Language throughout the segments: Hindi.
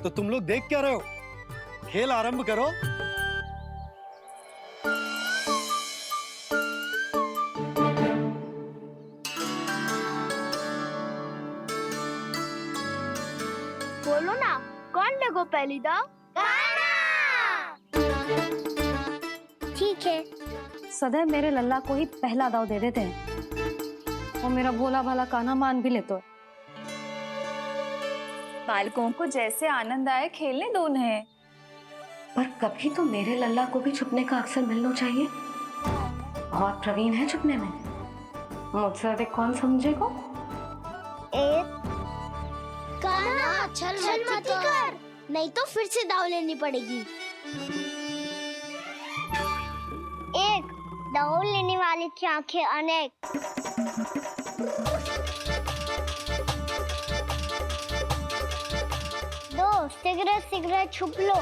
तो तुम लोग देख क्या रहे हो? खेल आरंभ करो। बोलो ना, कौन लगो पहली दाव? ठीक है। सदैव मेरे लल्ला को ही पहला दाव दे देते हैं और मेरा भोला भाला कान्हा मान भी लेते। बालकों को जैसे आनंद आए खेलने दो उन्हें। पर कभी तो मेरे लल्ला को भी छुपने का अवसर मिलना चाहिए। बहुत प्रवीण है छुपने में, मुझसे अधिक कौन समझेगा? एक कान्हा, छल मत कर, नहीं तो फिर से दाव लेनी पड़ेगी। एक दाव लेने वाले की आंखें अनेक। दो सिगरेट सिगरेट छुप लो।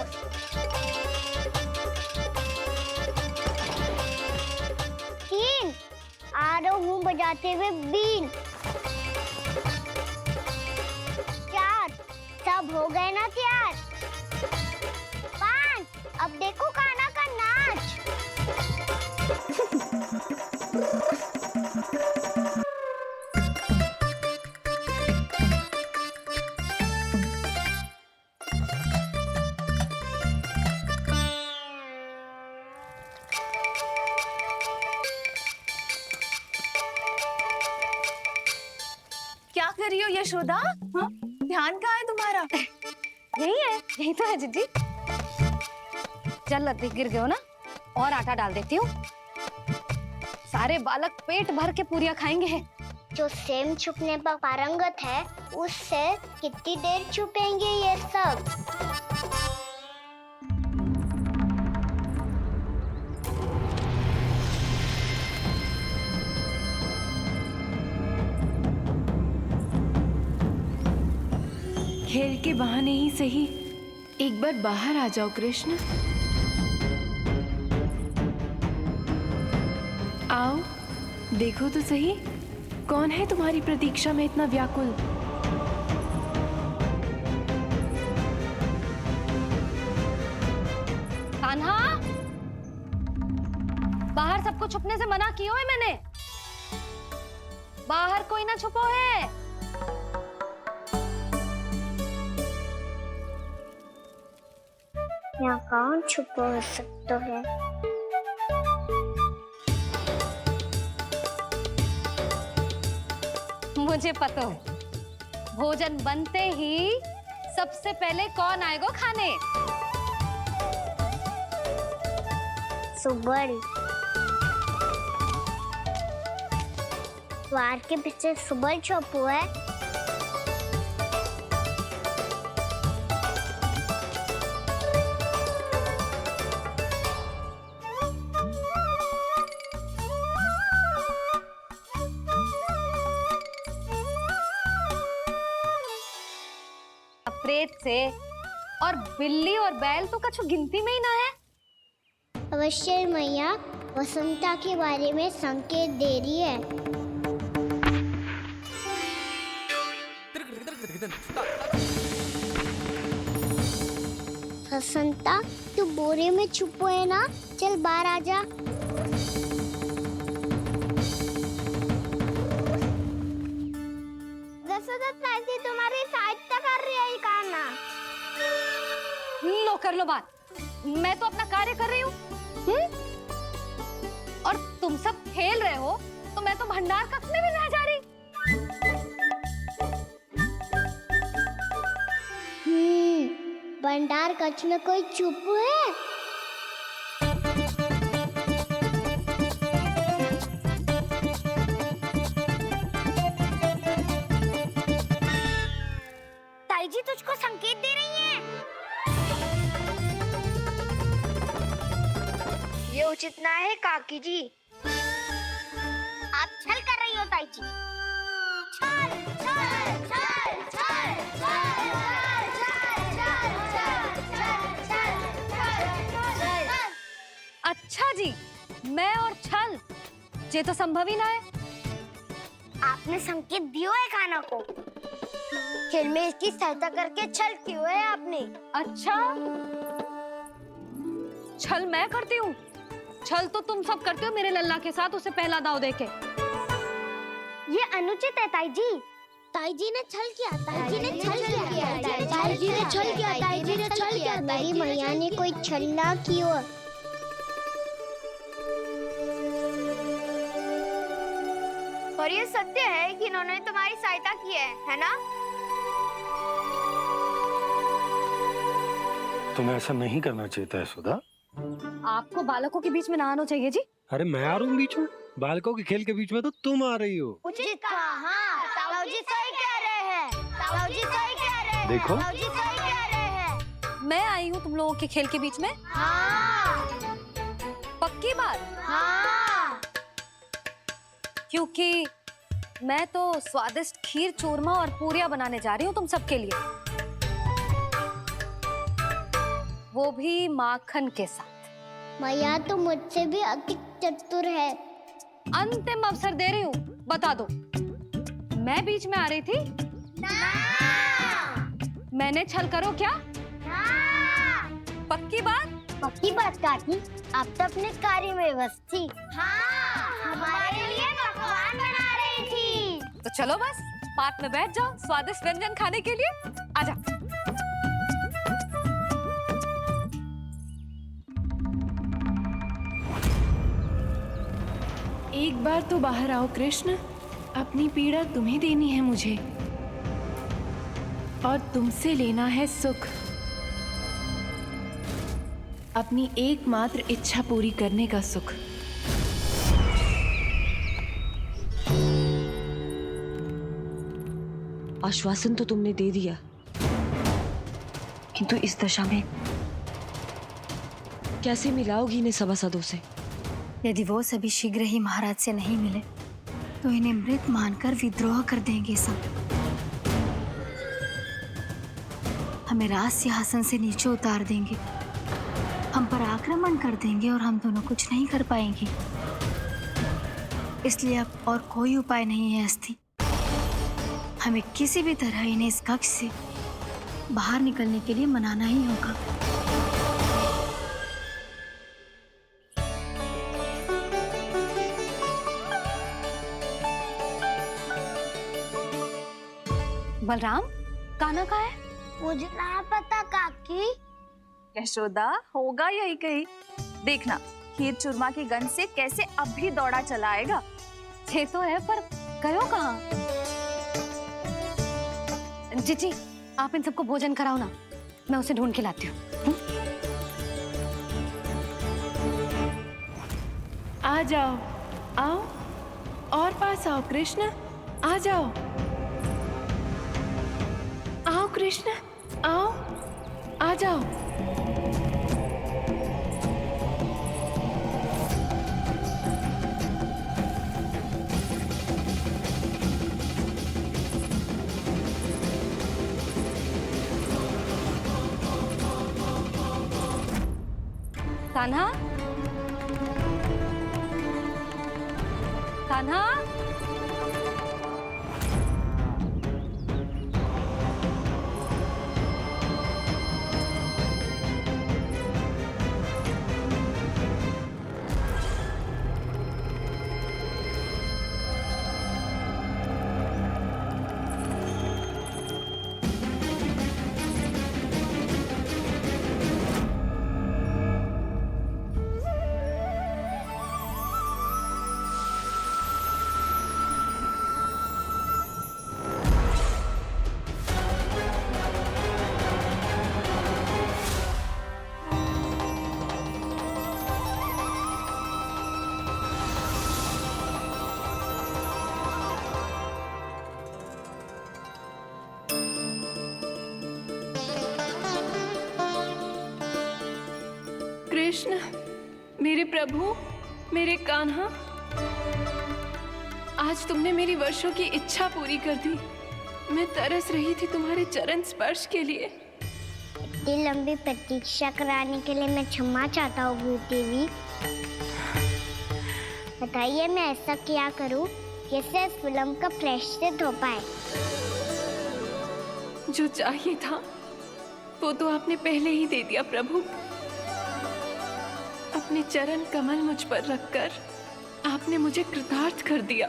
तीन आ रहा हूँ बजाते हुए बीन। चार सब हो गए ना तैयार। पांच अब देखो कान्हा का नाच। क्या कर रही हो यशोदा? हाँ? ध्यान कहाँ है तुम्हारा? यही है, यही तो है जीजी। चल लती गिर गए हो ना, और आटा डाल देती हूँ। सारे बालक पेट भर के पूरियां खाएंगे। जो सेम छुपने पर पारंगत है, उससे कितनी देर छुपेंगे ये सब? खेल के बहाने ही सही एक बार बाहर आ जाओ कृष्ण। आओ देखो तो सही, कौन है तुम्हारी प्रतीक्षा में इतना व्याकुल? कान्हा, बाहर सबको छुपने से मना किया है मैंने। बाहर कोई ना छुपो है। यहाँ कौन छुपा हो सकता है? मुझे पता है, भोजन बनते ही सबसे पहले कौन आएगा खाने? सुबल। द्वार के पीछे सुबल छुपा है। प्रेत से और बिल्ली और बैल तो कछु गिनती में ही ना है। अवश्य मैया वसंता के बारे में संकेत दे रही है। वसंता तू बोरे में छुपो है ना, चल बाहर आ जा। तुम्हारी सहायता कर रही है कान्हा। लो कर लो बात, मैं तो अपना कार्य कर रही हूँ। और तुम सब खेल रहे हो तो मैं तो भंडार कक्ष में भी नहीं जा रही। भंडार कक्ष में कोई चुप है? ताई जी तुझको संकेत दे रही हैं। ये उचित ना है काकी जी। आप छल कर रही हो ताई जी। छल छल छल छल छल अच्छा जी, मैं और छल ये तो संभव ही ना है। आपने संकेत दियो है कान्हा को। खेल में इसकी सहायता करके छल क्यों है आपने? अच्छा, छल मैं करती हूँ? छल तो तुम सब करते हो मेरे लल्ला के साथ, उसे पहला दाव देके। ये अनुचित है ताई जी। ताई जी ने छल किया, ताई जी ने छल किया, ताई जी ने छल किया, ताई जी ने छल किया। मेरी मैया ने कोई छल ना किया। और ये सत्य है कि इन्होंने तुम्हारी सहायता की है ना? तुम्हें ऐसा नहीं करना चाहिए था यशोदा। आपको बालकों के बीच में ना आना चाहिए जी। अरे मैं आ रहा हूँ बीच में? बालकों के खेल के बीच में तो तुम आ रही हो। उचित कहा, ताऊ जी सही कह रहे हैं, ताऊ जी सही कह रहे हैं, देखो। ताऊ जी सही कह रहे हैं। मैं आई हूँ तुम लोगों के खेल के बीच में? हाँ, पक्की बात? हाँ। क्योंकि मैं तो स्वादिष्ट खीर, चूरमा और पूरियां बनाने जा रही हूँ तुम सबके लिए, वो भी माखन के साथ। मैया तो मुझसे भी अधिक चतुर है। अंतिम अवसर दे रही हूँ, बता दो, मैं बीच में आ रही थी? ना, मैंने छल करो क्या? ना। पक्की बात? पक्की बात काकी, आप तो अपने कार्य में व्यस्त थी। हाँ, हमारे लिए पकवान बना रही थी। तो चलो बस पार्क में बैठ जाओ स्वादिष्ट व्यंजन खाने के लिए। आजा। एक बार तो बाहर आओ कृष्ण, अपनी पीड़ा तुम्हें देनी है मुझे, और तुमसे लेना है सुख। अपनी एकमात्र इच्छा पूरी करने का सुख। आश्वासन तो तुमने दे दिया, किंतु इस दशा में कैसे मिलाओगी इन्हें सभासदों से? यदि वो सभी शीघ्र ही महाराज से नहीं मिले तो इन्हें मृत मानकर विद्रोह कर देंगे सब। हमें राज सिंहासन से नीचे उतार देंगे, हम पर आक्रमण कर देंगे और हम दोनों कुछ नहीं कर पाएंगे। इसलिए अब और कोई उपाय नहीं है अस्थि। हमें किसी भी तरह इन्हें इस कक्ष से बाहर निकलने के लिए मनाना ही होगा। बलराम, कान्हा कहाँ है? मुझे ना पता काकी। यशोदा, होगा यही कहीं। देखना खीर चूरमा की गंध से कैसे अब भी दौड़ा चला आएगा। ये तो है, पर गयो कहाँ? जीजी, आप इन सबको भोजन कराओ ना, मैं उसे ढूंढ के लाती हूँ। आ जाओ, आओ और पास आओ कृष्ण, आ जाओ। आओ कृष्ण, आओ, आ जाओ। कान्हा, कान्हा, कृष्ण, मेरे प्रभु, मेरे कान्हा, आज तुमने मेरी वर्षों की इच्छा पूरी कर दी। मैं तरस रही थी तुम्हारे चरण स्पर्श के लिए। इतनी लंबी प्रतीक्षा कराने के लिए मैं क्षमा चाहता हूँ भूत देवी। बताइए मैं ऐसा क्या करूँ जिससे इस फिल्म का प्रायश्चित हो पाए। जो चाहिए था वो तो आपने पहले ही दे दिया प्रभु। अपने चरण कमल मुझ पर रखकर आपने मुझे कृतार्थ कर दिया।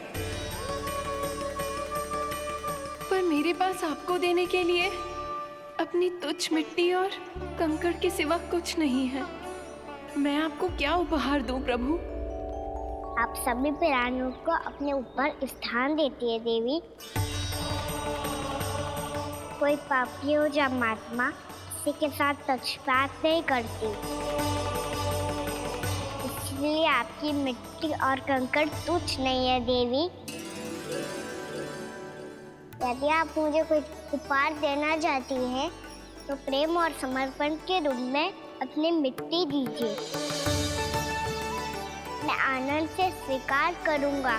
पर मेरे पास आपको देने के लिए अपनी तुच्छ मिट्टी और कंकड़ के सिवा कुछ नहीं है। मैं आपको क्या उपहार दूं प्रभु? आप सभी प्राणियों को अपने ऊपर स्थान देती है देवी। कोई पापी हो या महात्मा किसी के साथ पक्षपात नहीं करती, इसलिए आपकी मिट्टी और कंकड़ तुच्छ नहीं है देवी। यदि आप मुझे कोई उपहार देना चाहती हैं तो प्रेम और समर्पण के रूप में अपनी मिट्टी दीजिए, मैं आनंद से स्वीकार करूंगा।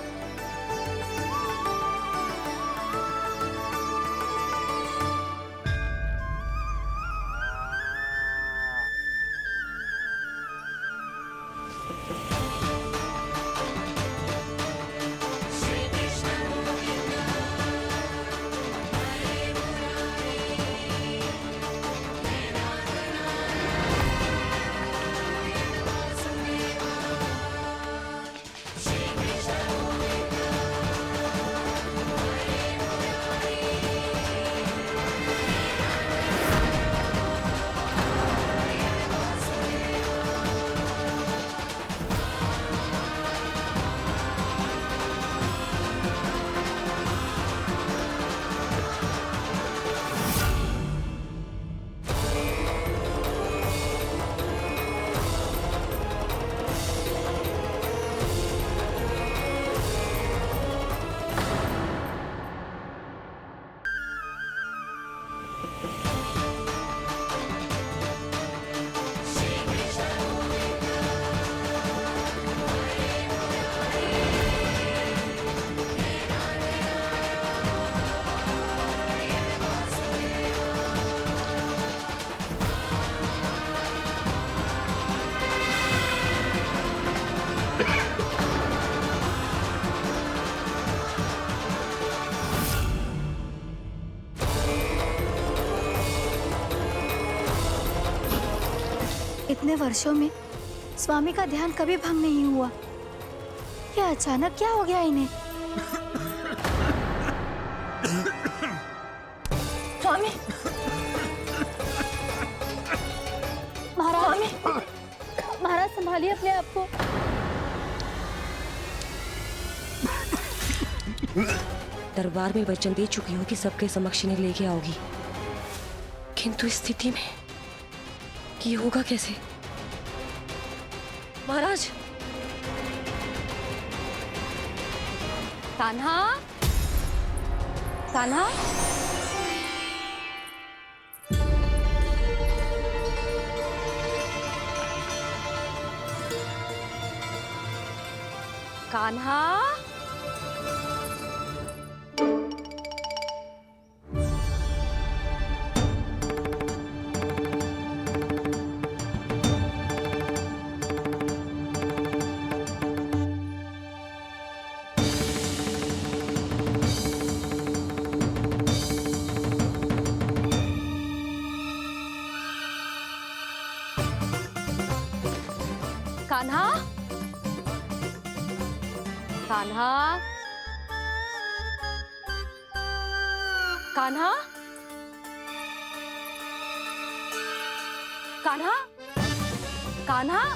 इतने वर्षों में स्वामी का ध्यान कभी भंग नहीं हुआ। क्या अचानक क्या हो गया इन्हें? स्वामी, महाराज, महाराज संभालिए अपने आप को। दरबार में वचन दे चुकी हूँ कि सबके समक्ष इन्हें लेके आओगी, किंतु इस स्थिति में ये होगा कैसे? महाराज, कान्हा, कान्हा, कान्हा, कान्हा, कान्हा, कान्हा, कान्हा, कान्हा,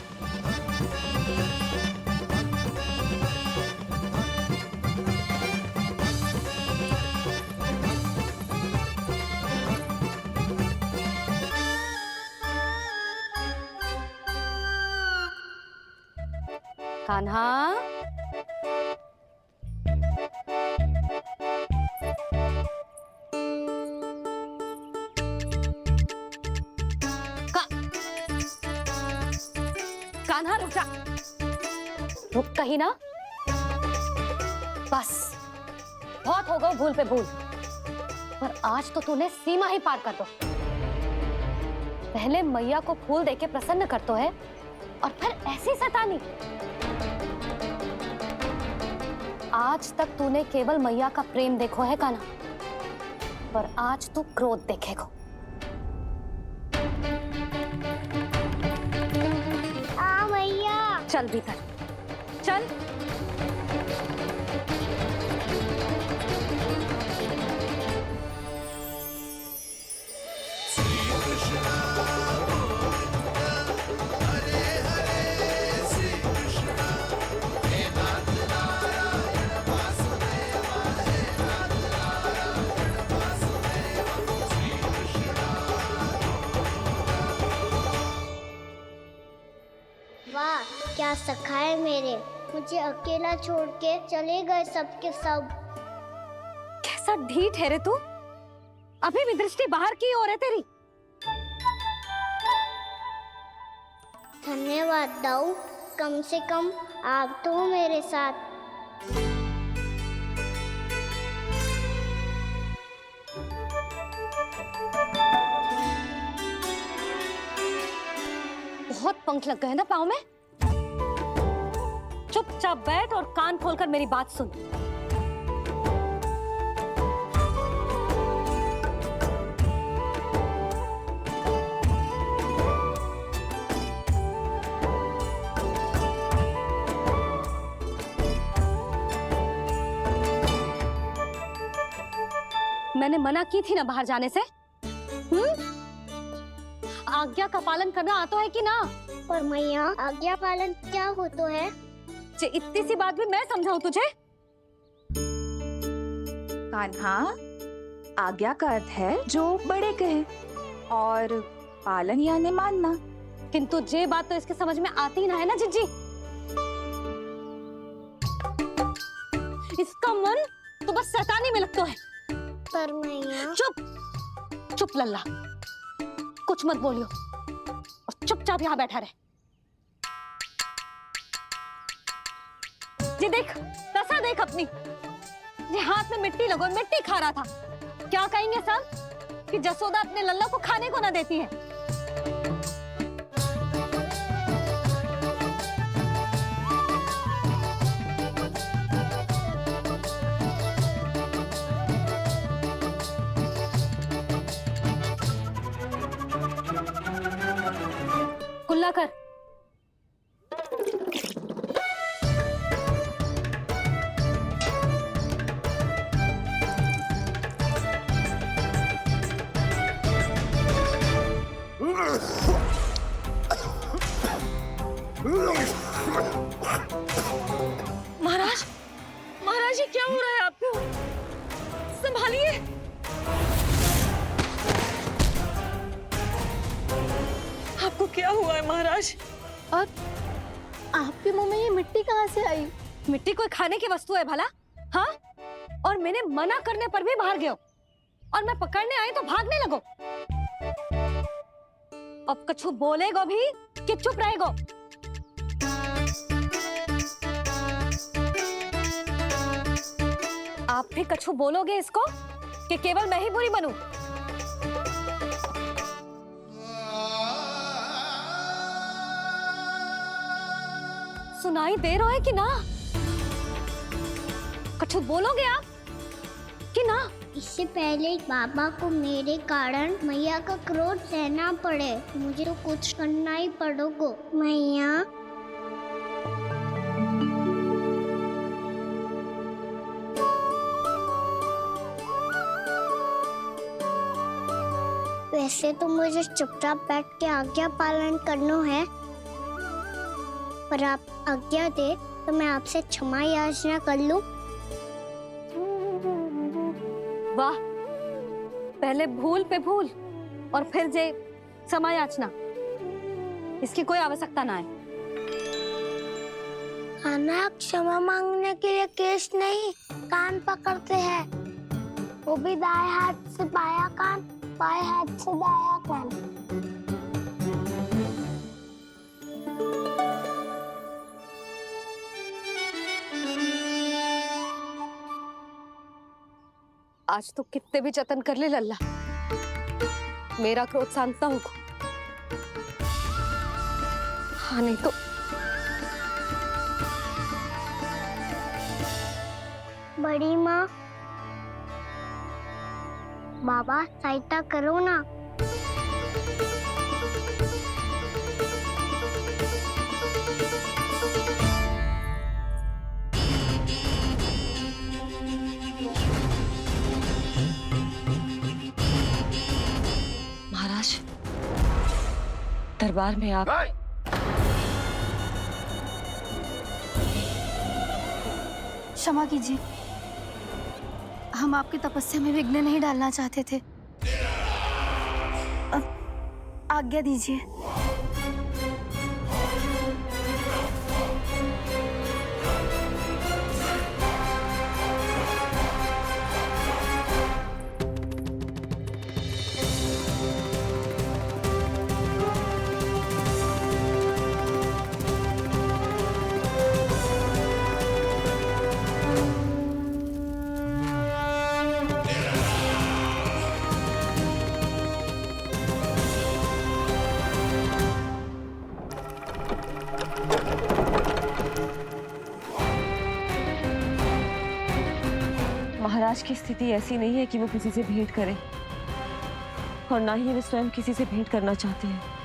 कान्हा, कान्हा रुक जा, रुक कहीं ना। बस बहुत हो गया भूल पे भूल, पर आज तो तूने सीमा ही पार कर दो। पहले मैया को फूल देके प्रसन्न कर तो है और फिर ऐसी सतानी। आज तक तूने केवल मैया का प्रेम देखो है कान्हा, और आज तू क्रोध देखेगा। भैया चल भीतर चल। वाह क्या सखा है मेरे, मुझे अकेला छोड़ के चले गए सबके सब। कैसा ढीठ है रे तू, अभी भी दृष्टि बाहर की ओर है तेरी। धन्यवाद दाऊ, कम से कम आप तो हो मेरे साथ। बहुत पंख लग गए ना पाँव में। चुपचाप बैठ और कान खोलकर मेरी बात सुन। मैंने मना की थी ना बाहर जाने से। आज्ञा का पालन करना आता है कि ना? पर मैया आज्ञा पालन क्या होता है? इतनी सी बात भी मैं समझाऊं तुझे? कान्हा, आज्ञा का अर्थ है जो बड़े कहे, और पालन यानी मानना। किंतु ये बात तो इसके समझ में आती ही ना है ना जिज्जी। इसका मन तो बस शैतानी में लगता है। पर मैया चुप चुप लल्ला, कुछ मत बोलियो और चुपचाप यहाँ बैठा रहे। ये देख दशा देख अपनी, ये हाथ में मिट्टी लगो, मिट्टी खा रहा था। क्या कहेंगे सब कि जसोदा अपने लल्ला को खाने को ना देती है। कुल्ला कर। महाराज, महाराज ये क्या हो रहा है आपको? संभालिए। आपको क्या हुआ है महाराज? और आपके मुंह में ये मिट्टी कहाँ से आई? मिट्टी कोई खाने की वस्तु है भला? हाँ, और मैंने मना करने पर भी बाहर गए और मैं पकड़ने आई तो भागने लगो। अब कछु बोलेगो भी कि चुप रहेगो? आप भी कछु बोलोगे इसको कि केवल मैं ही बुरी बनूं? सुनाई दे रहा है कि ना? कछु बोलोगे आप कि ना? इससे पहले बाबा को मेरे कारण मैया का क्रोध सहना पड़े, मुझे तो कुछ करना ही पड़ेगा। मैया वैसे तो मुझे चुपचाप बैठ के आज्ञा पालन करना है, पर आप आज्ञा दे तो मैं आपसे क्षमा याचना कर लूं। वाह, पहले भूल पे भूल और फिर जे क्षमा याचना, इसकी कोई आवश्यकता ना है। खाना क्षमा मांगने के लिए केस नहीं, कान पकड़ते हैं, वो भी दाएं हाथ से बायां कान, बाएं हाथ से दायां कान। आज तो कितने भी जतन कर ले लल्ला, मेरा क्रोध शांत ना होगा। हाँ नहीं तो बड़ी माँ, बाबा सहायता करो ना। महाराज, दरबार में आप क्षमा कीजिए, हम आपकी तपस्या में विघ्न नहीं डालना चाहते थे। अब आज्ञा दीजिए। महाराज की स्थिति ऐसी नहीं है कि वो किसी से भेंट करें, और ना ही वे स्वयं किसी से भेंट करना चाहते हैं।